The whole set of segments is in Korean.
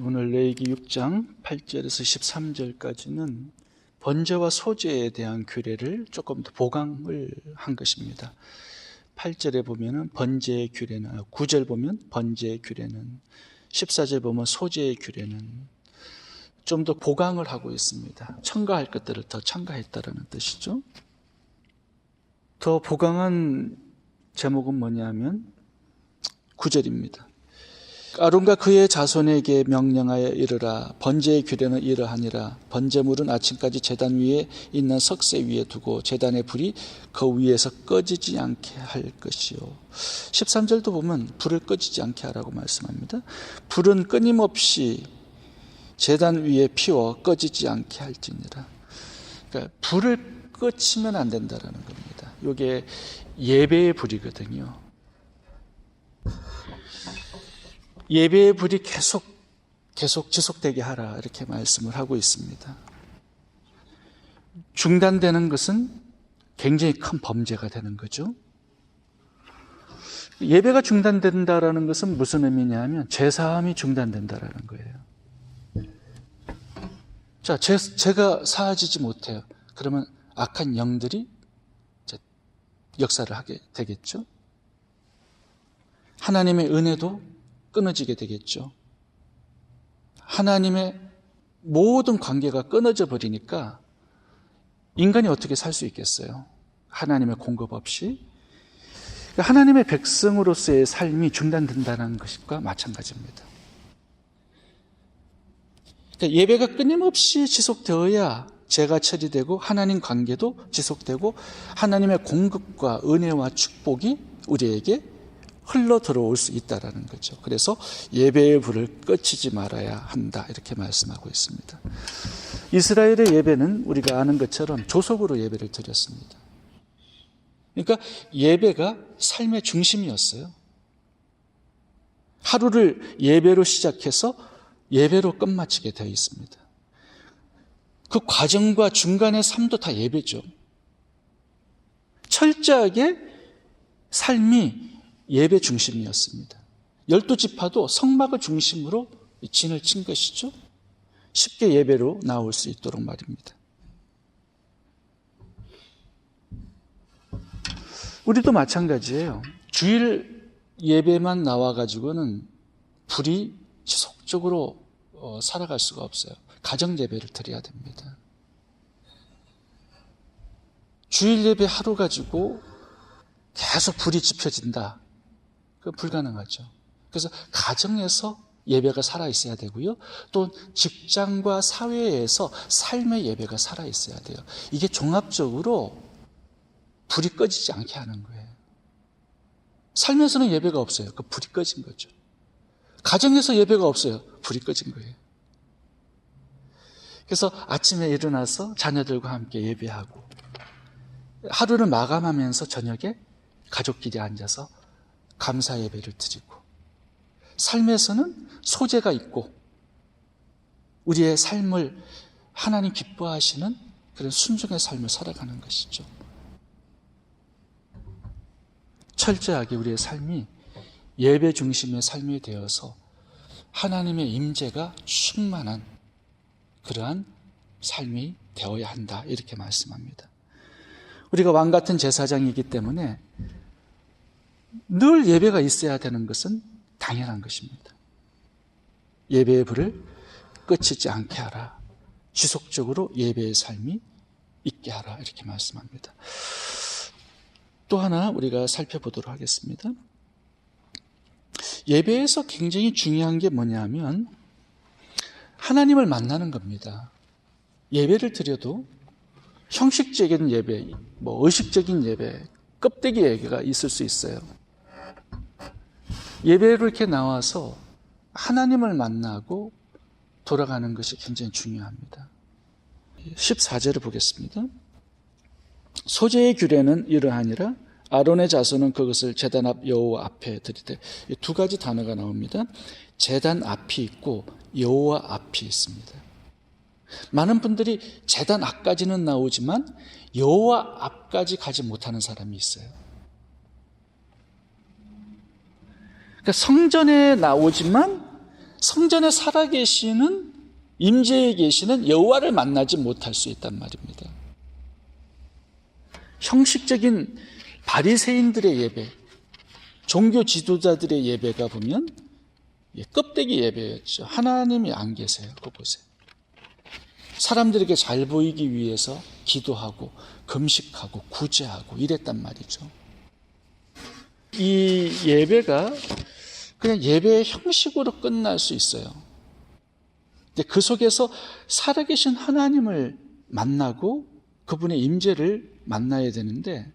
오늘 레위기 6장 8절에서 13절까지는 번제와 소제에 대한 규례를 조금 더 보강을 한 것입니다. 8절에 보면은 번제의 규례는, 9절 보면 번제의 규례는, 14절 보면 소제의 규례는 좀 더 보강을 하고 있습니다. 첨가할 것들을 더 첨가했다라는 뜻이죠. 더 보강한 제목은 뭐냐면 9절입니다. 아론과 그의 자손에게 명령하여 이르라. 번제의 규례는 이러하니라. 번제물은 아침까지 제단 위에 있는 석쇠 위에 두고 제단의 불이 그 위에서 꺼지지 않게 할 것이요. 13절도 보면 불을 꺼지지 않게 하라고 말씀합니다. 불은 끊임없이 제단 위에 피워 꺼지지 않게 할지니라. 그러니까 불을 꺼치면 안 된다라는 겁니다. 이게 예배의 불이거든요. 예배의 불이 계속 지속되게 하라, 이렇게 말씀을 하고 있습니다. 중단되는 것은 굉장히 큰 범죄가 되는 거죠. 예배가 중단된다라는 것은 무슨 의미냐면 제사함이 중단된다라는 거예요. 자, 제가 사라지지 못해요. 그러면 악한 영들이 역사를 하게 되겠죠. 하나님의 은혜도 끊어지게 되겠죠. 하나님의 모든 관계가 끊어져 버리니까 인간이 어떻게 살 수 있겠어요? 하나님의 공급 없이. 하나님의 백성으로서의 삶이 중단된다는 것과 마찬가지입니다. 그러니까 예배가 끊임없이 지속되어야 죄가 처리되고 하나님 관계도 지속되고 하나님의 공급과 은혜와 축복이 우리에게 흘러 들어올 수 있다는 거죠. 그래서 예배의 불을 꺼치지 말아야 한다, 이렇게 말씀하고 있습니다. 이스라엘의 예배는 우리가 아는 것처럼 조속으로 예배를 드렸습니다. 그러니까 예배가 삶의 중심이었어요. 하루를 예배로 시작해서 예배로 끝마치게 되어 있습니다. 그 과정과 중간의 삶도 다 예배죠. 철저하게 삶이 예배 중심이었습니다. 12지파도 성막을 중심으로 진을 친 것이죠. 쉽게 예배로 나올 수 있도록 말입니다. 우리도 마찬가지예요. 주일 예배만 나와가지고는 불이 지속적으로 살아갈 수가 없어요. 가정 예배를 드려야 됩니다. 주일 예배 하루 가지고 계속 불이 지펴진다. 그건 불가능하죠. 그래서 가정에서 예배가 살아있어야 되고요. 또 직장과 사회에서 삶의 예배가 살아있어야 돼요. 이게 종합적으로 불이 꺼지지 않게 하는 거예요. 삶에서는 예배가 없어요. 그 불이 꺼진 거죠. 가정에서 예배가 없어요. 불이 꺼진 거예요. 그래서 아침에 일어나서 자녀들과 함께 예배하고 하루를 마감하면서 저녁에 가족끼리 앉아서 감사 예배를 드리고 삶에서는 소제가 있고 우리의 삶을 하나님 기뻐하시는 그런 순종의 삶을 살아가는 것이죠. 철저하게 우리의 삶이 예배 중심의 삶이 되어서 하나님의 임재가 충만한 그러한 삶이 되어야 한다, 이렇게 말씀합니다. 우리가 왕 같은 제사장이기 때문에 늘 예배가 있어야 되는 것은 당연한 것입니다. 예배의 불을 꺼치지 않게 하라. 지속적으로 예배의 삶이 있게 하라, 이렇게 말씀합니다. 또 하나 우리가 살펴보도록 하겠습니다. 예배에서 굉장히 중요한 게 뭐냐면 하나님을 만나는 겁니다. 예배를 드려도 형식적인 예배, 의식적인 예배, 껍데기 예배가 있을 수 있어요. 예배로 이렇게 나와서 하나님을 만나고 돌아가는 것이 굉장히 중요합니다. 14절을 보겠습니다. 소제의 규례는 이러하니라. 아론의 자손은 그것을 제단 앞 여호와 앞에 드리되. 두 가지 단어가 나옵니다. 제단 앞이 있고 여호와 앞이 있습니다. 많은 분들이 제단 앞까지는 나오지만 여호와 앞까지 가지 못하는 사람이 있어요. 그러니까 성전에 나오지만 성전에 살아계시는 임재에 계시는 여호와를 만나지 못할 수 있단 말입니다. 형식적인 바리새인들의 예배, 종교 지도자들의 예배가 보면 껍데기 예배였죠. 하나님이 안 계세요, 그곳에. 사람들에게 잘 보이기 위해서 기도하고 금식하고 구제하고 이랬단 말이죠. 이 예배가 그냥 예배의 형식으로 끝날 수 있어요. 근데 그 속에서 살아계신 하나님을 만나고 그분의 임재를 만나야 되는데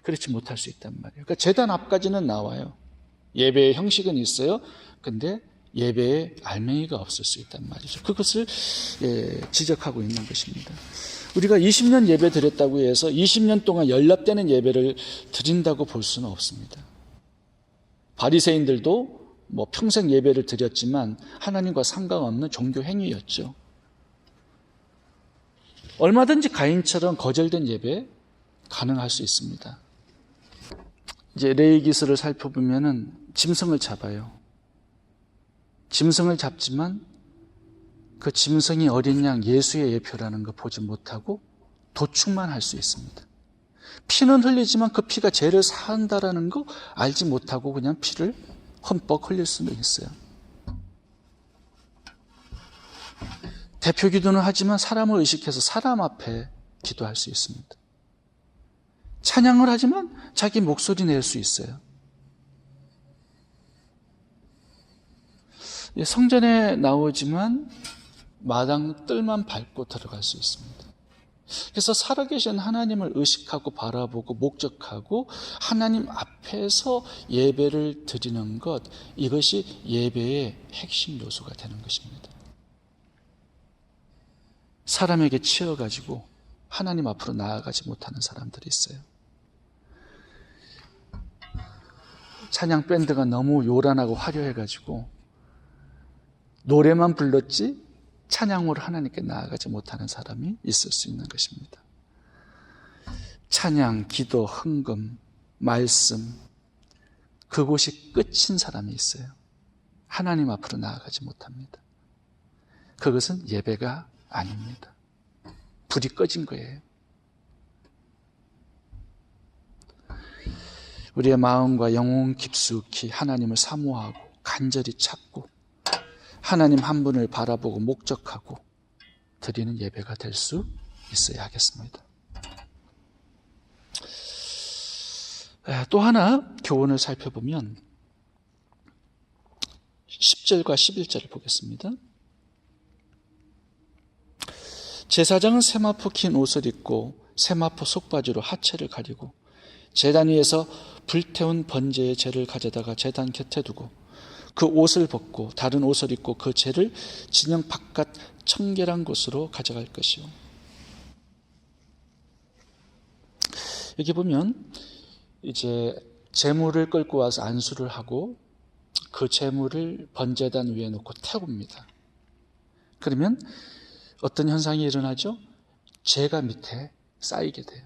그렇지 못할 수 있단 말이에요. 그러니까 제단 앞까지는 나와요. 예배의 형식은 있어요. 근데 예배에 알맹이가 없을 수 있단 말이죠. 그것을 지적하고 있는 것입니다. 우리가 20년 예배 드렸다고 해서 20년 동안 연락되는 예배를 드린다고 볼 수는 없습니다. 바리새인들도 평생 예배를 드렸지만 하나님과 상관없는 종교 행위였죠. 얼마든지 가인처럼 거절된 예배 가능할 수 있습니다. 이제 레위기서를 살펴보면은 짐승을 잡아요. 짐승을 잡지만 그 짐승이 어린 양 예수의 예표라는 거 보지 못하고 도축만 할 수 있습니다. 피는 흘리지만 그 피가 죄를 사한다라는 거 알지 못하고 그냥 피를 흠뻑 흘릴 수는 있어요. 대표 기도는 하지만 사람을 의식해서 사람 앞에 기도할 수 있습니다. 찬양을 하지만 자기 목소리 낼 수 있어요. 성전에 나오지만 마당 뜰만 밟고 들어갈 수 있습니다. 그래서 살아계신 하나님을 의식하고 바라보고 목적하고 하나님 앞에서 예배를 드리는 것, 이것이 예배의 핵심 요소가 되는 것입니다. 사람에게 치여가지고 하나님 앞으로 나아가지 못하는 사람들이 있어요. 찬양 밴드가 너무 요란하고 화려해가지고 노래만 불렀지 찬양으로 하나님께 나아가지 못하는 사람이 있을 수 있는 것입니다. 찬양, 기도, 헌금, 말씀, 그곳이 끝인 사람이 있어요. 하나님 앞으로 나아가지 못합니다. 그것은 예배가 아닙니다. 불이 꺼진 거예요. 우리의 마음과 영혼 깊숙이 하나님을 사모하고 간절히 찾고 하나님 한 분을 바라보고 목적하고 드리는 예배가 될 수 있어야 하겠습니다. 또 하나 교훈을 살펴보면 10절과 11절을 보겠습니다. 제사장은 세마포 긴 옷을 입고 세마포 속바지로 하체를 가리고 제단 위에서 불태운 번제의 재를 가져다가 제단 곁에 두고 그 옷을 벗고 다른 옷을 입고 그 재를 진영 바깥 청결한 곳으로 가져갈 것이요. 여기 보면 이제 재물을 끌고 와서 안수를 하고 그 재물을 번제단 위에 놓고 태웁니다. 그러면 어떤 현상이 일어나죠? 재가 밑에 쌓이게 돼요.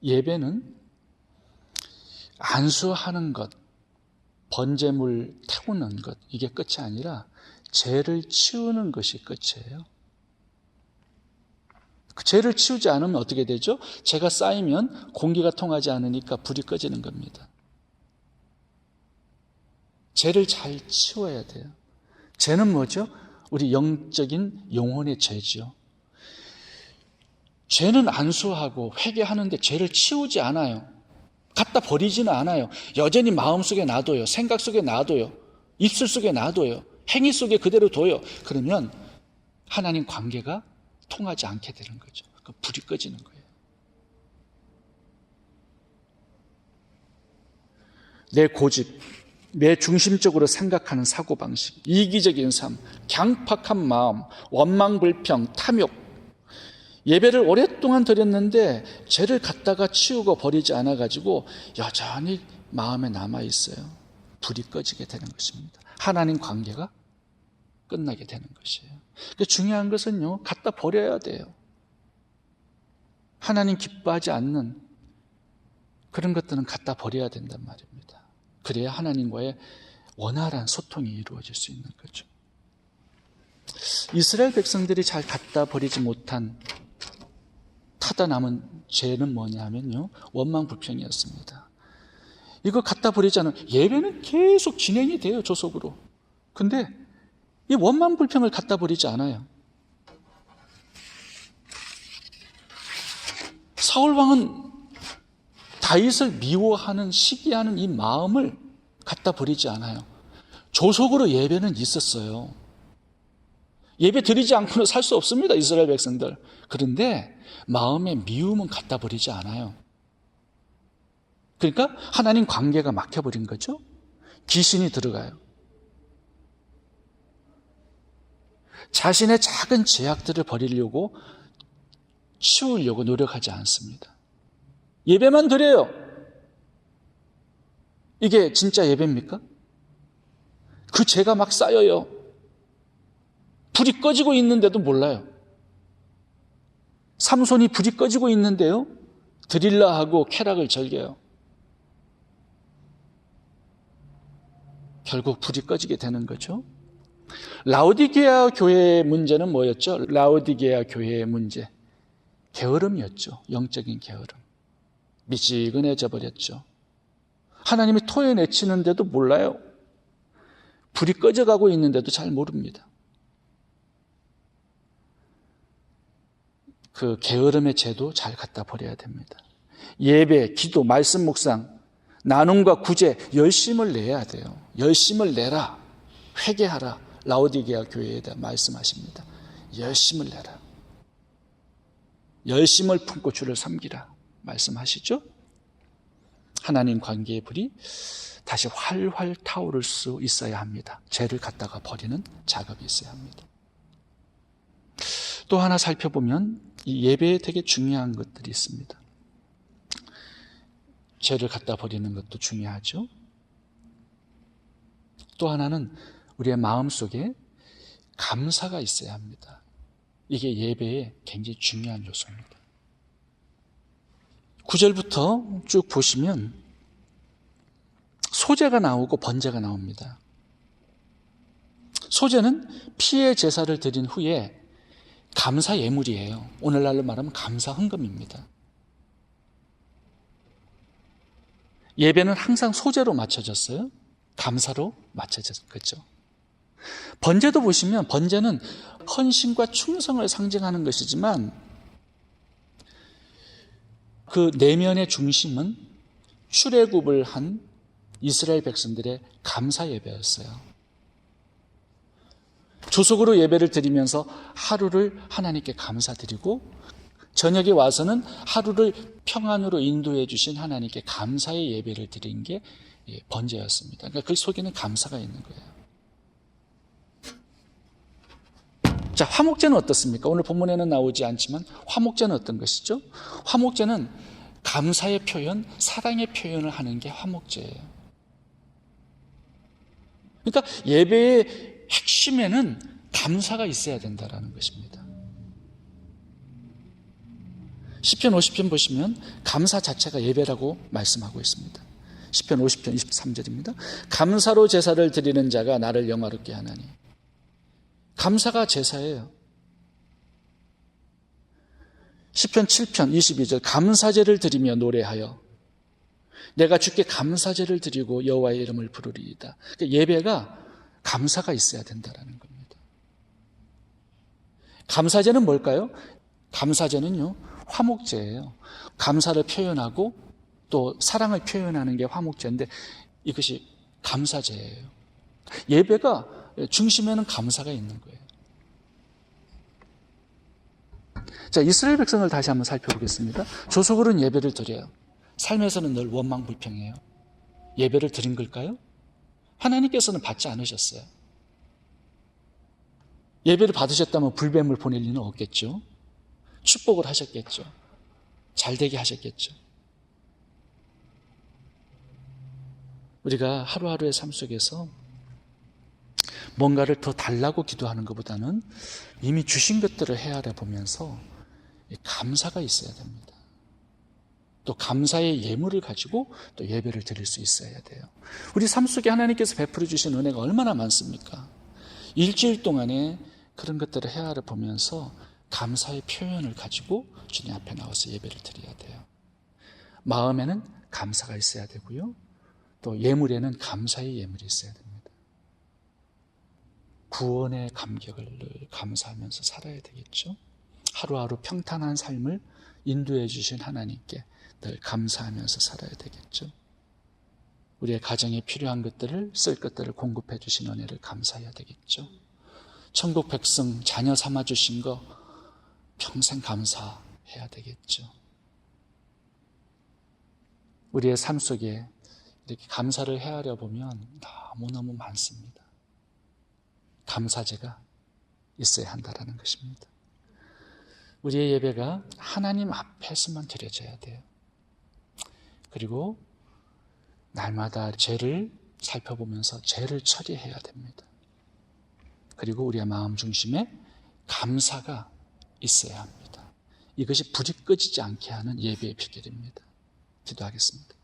예배는 안수하는 것, 번제물 태우는 것, 이게 끝이 아니라 죄를 치우는 것이 끝이에요. 그 죄를 치우지 않으면 어떻게 되죠? 죄가 쌓이면 공기가 통하지 않으니까 불이 꺼지는 겁니다. 죄를 잘 치워야 돼요. 죄는 뭐죠? 우리 영적인 영혼의 죄죠. 죄는 안수하고 회개하는데 죄를 치우지 않아요. 갖다 버리지는 않아요. 여전히 마음속에 놔둬요. 생각 속에 놔둬요. 입술 속에 놔둬요. 행위 속에 그대로 둬요. 그러면 하나님 관계가 통하지 않게 되는 거죠. 불이 꺼지는 거예요. 내 고집, 내 중심적으로 생각하는 사고방식, 이기적인 삶, 강팍한 마음, 원망불평, 탐욕, 예배를 오랫동안 드렸는데 죄를 갖다가 치우고 버리지 않아가지고 여전히 마음에 남아있어요. 불이 꺼지게 되는 것입니다. 하나님 관계가 끝나게 되는 것이에요. 중요한 것은요, 갖다 버려야 돼요. 하나님 기뻐하지 않는 그런 것들은 갖다 버려야 된단 말입니다. 그래야 하나님과의 원활한 소통이 이루어질 수 있는 거죠. 이스라엘 백성들이 잘 갖다 버리지 못한 타다 남은 죄는 뭐냐 하면요, 원망불평이었습니다. 이거 갖다 버리지 않으면 예배는 계속 진행이 돼요, 조속으로. 근데 이 원망불평을 갖다 버리지 않아요. 사울왕은 다윗을 미워하는, 시기하는 이 마음을 갖다 버리지 않아요. 조속으로 예배는 있었어요. 예배 드리지 않고는 살 수 없습니다, 이스라엘 백성들. 그런데 마음의 미움은 갖다 버리지 않아요. 그러니까 하나님 관계가 막혀버린 거죠. 귀신이 들어가요. 자신의 작은 죄악들을 버리려고, 치우려고 노력하지 않습니다. 예배만 드려요. 이게 진짜 예배입니까? 그 죄가 막 쌓여요. 불이 꺼지고 있는데도 몰라요. 삼손이 불이 꺼지고 있는데요, 드릴라하고 쾌락을 즐겨요. 결국 불이 꺼지게 되는 거죠. 라오디게아 교회의 문제는 뭐였죠? 라오디게아 교회의 문제, 게으름이었죠. 영적인 게으름. 미지근해져 버렸죠. 하나님이 토해내치는데도 몰라요. 불이 꺼져가고 있는데도 잘 모릅니다. 그 게으름의 죄도 잘 갖다 버려야 됩니다. 예배, 기도, 말씀 묵상, 나눔과 구제, 열심을 내야 돼요. 열심을 내라, 회개하라. 라오디게아 교회에 대해 말씀하십니다. 열심을 내라. 열심을 품고 주를 섬기라 말씀하시죠. 하나님 관계의 불이 다시 활활 타오를 수 있어야 합니다. 죄를 갖다가 버리는 작업이 있어야 합니다. 또 하나 살펴보면 이 예배에 되게 중요한 것들이 있습니다. 죄를 갖다 버리는 것도 중요하죠. 또 하나는 우리의 마음속에 감사가 있어야 합니다. 이게 예배의 굉장히 중요한 요소입니다. 9절부터 쭉 보시면 소제가 나오고 번제가 나옵니다. 소제는 피의 제사를 드린 후에 감사 예물이에요. 오늘날로 말하면 감사 헌금입니다. 예배는 항상 소제로 맞춰졌어요. 감사로 맞춰졌겠죠. 번제도 보시면 번제는 헌신과 충성을 상징하는 것이지만 그 내면의 중심은 출애굽을 한 이스라엘 백성들의 감사 예배였어요. 조속으로 예배를 드리면서 하루를 하나님께 감사드리고 저녁에 와서는 하루를 평안으로 인도해 주신 하나님께 감사의 예배를 드린 게 번제였습니다. 그러니까 그 속에는 감사가 있는 거예요. 자, 화목제는 어떻습니까? 오늘 본문에는 나오지 않지만 화목제는 어떤 것이죠? 화목제는 감사의 표현, 사랑의 표현을 하는 게 화목제예요. 그러니까 예배의 핵심에는 감사가 있어야 된다는 것입니다. 시편 50편 보시면 감사 자체가 예배라고 말씀하고 있습니다. 시편 50편 23절입니다. 감사로 제사를 드리는 자가 나를 영화롭게 하나니. 감사가 제사예요. 시편 7편 22절 감사제를 드리며 노래하여 내가 주께 감사제를 드리고 여호와의 이름을 부르리이다. 그러니까 예배가 감사가 있어야 된다는 겁니다. 감사제는 뭘까요? 감사제는요, 화목제예요. 감사를 표현하고 또 사랑을 표현하는 게 화목제인데 이것이 감사제예요. 예배가 중심에는 감사가 있는 거예요. 자, 이스라엘 백성을 다시 한번 살펴보겠습니다. 조속으로는 예배를 드려요. 삶에서는 늘 원망불평해요. 예배를 드린 걸까요? 하나님께서는 받지 않으셨어요. 예배를 받으셨다면 불뱀을 보낼 리는 없겠죠. 축복을 하셨겠죠. 잘되게 하셨겠죠. 우리가 하루하루의 삶 속에서 뭔가를 더 달라고 기도하는 것보다는 이미 주신 것들을 헤아려 보면서 감사가 있어야 됩니다. 또 감사의 예물을 가지고 또 예배를 드릴 수 있어야 돼요. 우리 삶 속에 하나님께서 베풀어 주신 은혜가 얼마나 많습니까? 일주일 동안에 그런 것들을 헤아려 보면서 감사의 표현을 가지고 주님 앞에 나와서 예배를 드려야 돼요. 마음에는 감사가 있어야 되고요. 또 예물에는 감사의 예물이 있어야 됩니다. 구원의 감격을 늘 감사하면서 살아야 되겠죠. 하루하루 평탄한 삶을 인도해 주신 하나님께 늘 감사하면서 살아야 되겠죠. 우리의 가정에 필요한 것들을, 쓸 것들을 공급해 주신 은혜를 감사해야 되겠죠. 천국 백성 자녀 삼아 주신 거 평생 감사해야 되겠죠. 우리의 삶 속에 이렇게 감사를 헤아려 보면 너무너무 많습니다. 감사제가 있어야 한다는 것입니다. 우리의 예배가 하나님 앞에서만 드려져야 돼요. 그리고 날마다 죄를 살펴보면서 죄를 처리해야 됩니다. 그리고 우리의 마음 중심에 감사가 있어야 합니다. 이것이 불이 꺼지지 않게 하는 예배의 비결입니다. 기도하겠습니다.